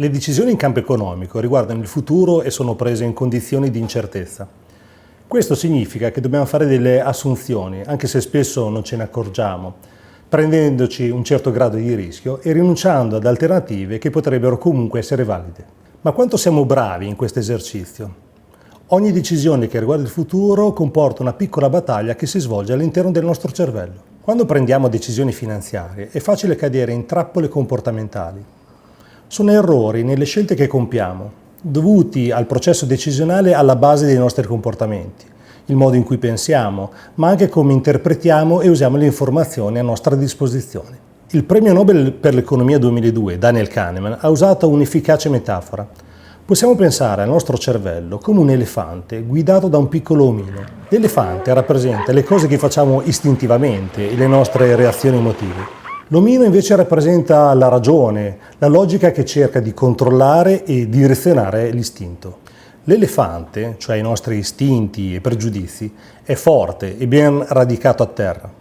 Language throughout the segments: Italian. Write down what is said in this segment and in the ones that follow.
Le decisioni in campo economico riguardano il futuro e sono prese in condizioni di incertezza. Questo significa che dobbiamo fare delle assunzioni, anche se spesso non ce ne accorgiamo, prendendoci un certo grado di rischio e rinunciando ad alternative che potrebbero comunque essere valide. Ma quanto siamo bravi in questo esercizio? Ogni decisione che riguarda il futuro comporta una piccola battaglia che si svolge all'interno del nostro cervello. Quando prendiamo decisioni finanziarie è facile cadere in trappole comportamentali. Sono errori nelle scelte che compiamo, dovuti al processo decisionale alla base dei nostri comportamenti, il modo in cui pensiamo, ma anche come interpretiamo e usiamo le informazioni a nostra disposizione. Il premio Nobel per l'economia 2002, Daniel Kahneman, ha usato un'efficace metafora. Possiamo pensare al nostro cervello come un elefante guidato da un piccolo omino. L'elefante rappresenta le cose che facciamo istintivamente e le nostre reazioni emotive. L'omino invece rappresenta la ragione, la logica che cerca di controllare e direzionare l'istinto. L'elefante, cioè i nostri istinti e pregiudizi, è forte e ben radicato a terra.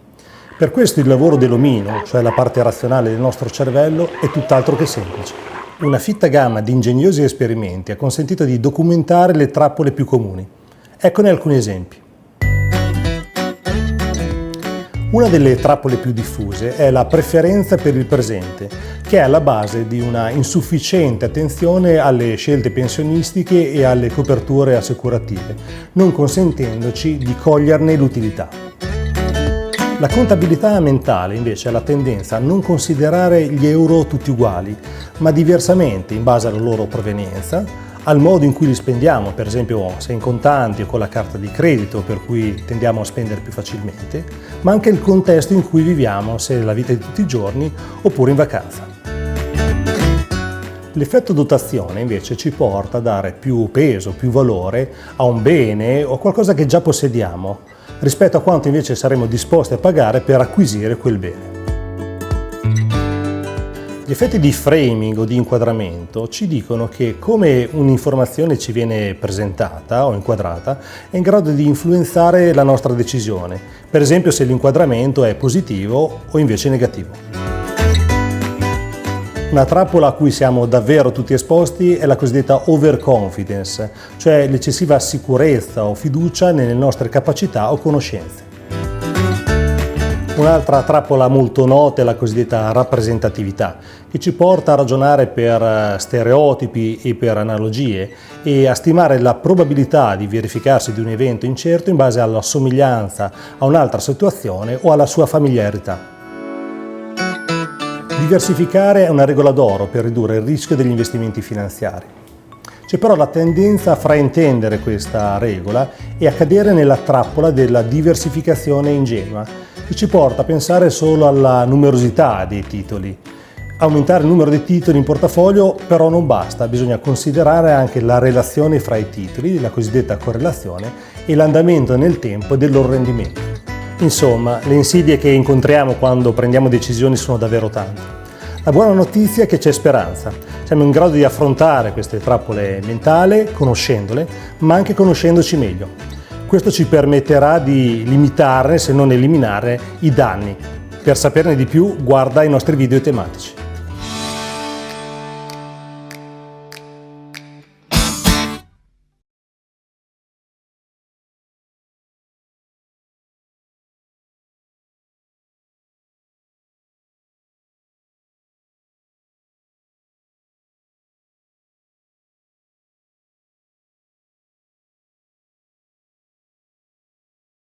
Per questo il lavoro dell'omino, cioè la parte razionale del nostro cervello, è tutt'altro che semplice. Una fitta gamma di ingegnosi esperimenti ha consentito di documentare le trappole più comuni. Eccone alcuni esempi. Una delle trappole più diffuse è la preferenza per il presente, che è alla base di una insufficiente attenzione alle scelte pensionistiche e alle coperture assicurative, non consentendoci di coglierne l'utilità. La contabilità mentale invece ha la tendenza a non considerare gli euro tutti uguali, ma diversamente in base alla loro provenienza, al modo in cui li spendiamo, per esempio se in contanti o con la carta di credito, per cui tendiamo a spendere più facilmente, ma anche il contesto in cui viviamo, se è la vita di tutti i giorni oppure in vacanza. L'effetto dotazione invece ci porta a dare più peso, più valore a un bene o qualcosa che già possediamo, rispetto a quanto invece saremo disposti a pagare per acquisire quel bene. Gli effetti di framing o di inquadramento ci dicono che come un'informazione ci viene presentata o inquadrata è in grado di influenzare la nostra decisione, per esempio se l'inquadramento è positivo o invece negativo. Una trappola a cui siamo davvero tutti esposti è la cosiddetta overconfidence, cioè l'eccessiva sicurezza o fiducia nelle nostre capacità o conoscenze. Un'altra trappola molto nota è la cosiddetta rappresentatività, che ci porta a ragionare per stereotipi e per analogie e a stimare la probabilità di verificarsi di un evento incerto in base alla somiglianza a un'altra situazione o alla sua familiarità. Diversificare è una regola d'oro per ridurre il rischio degli investimenti finanziari. C'è però la tendenza a fraintendere questa regola e a cadere nella trappola della diversificazione ingenua, che ci porta a pensare solo alla numerosità dei titoli. Aumentare il numero di titoli in portafoglio però non basta, bisogna considerare anche la relazione fra i titoli, la cosiddetta correlazione, e l'andamento nel tempo del loro rendimento. Insomma, le insidie che incontriamo quando prendiamo decisioni sono davvero tante. La buona notizia è che c'è speranza. Siamo in grado di affrontare queste trappole mentali, conoscendole, ma anche conoscendoci meglio. Questo ci permetterà di limitare, se non eliminare, i danni. Per saperne di più, guarda i nostri video tematici.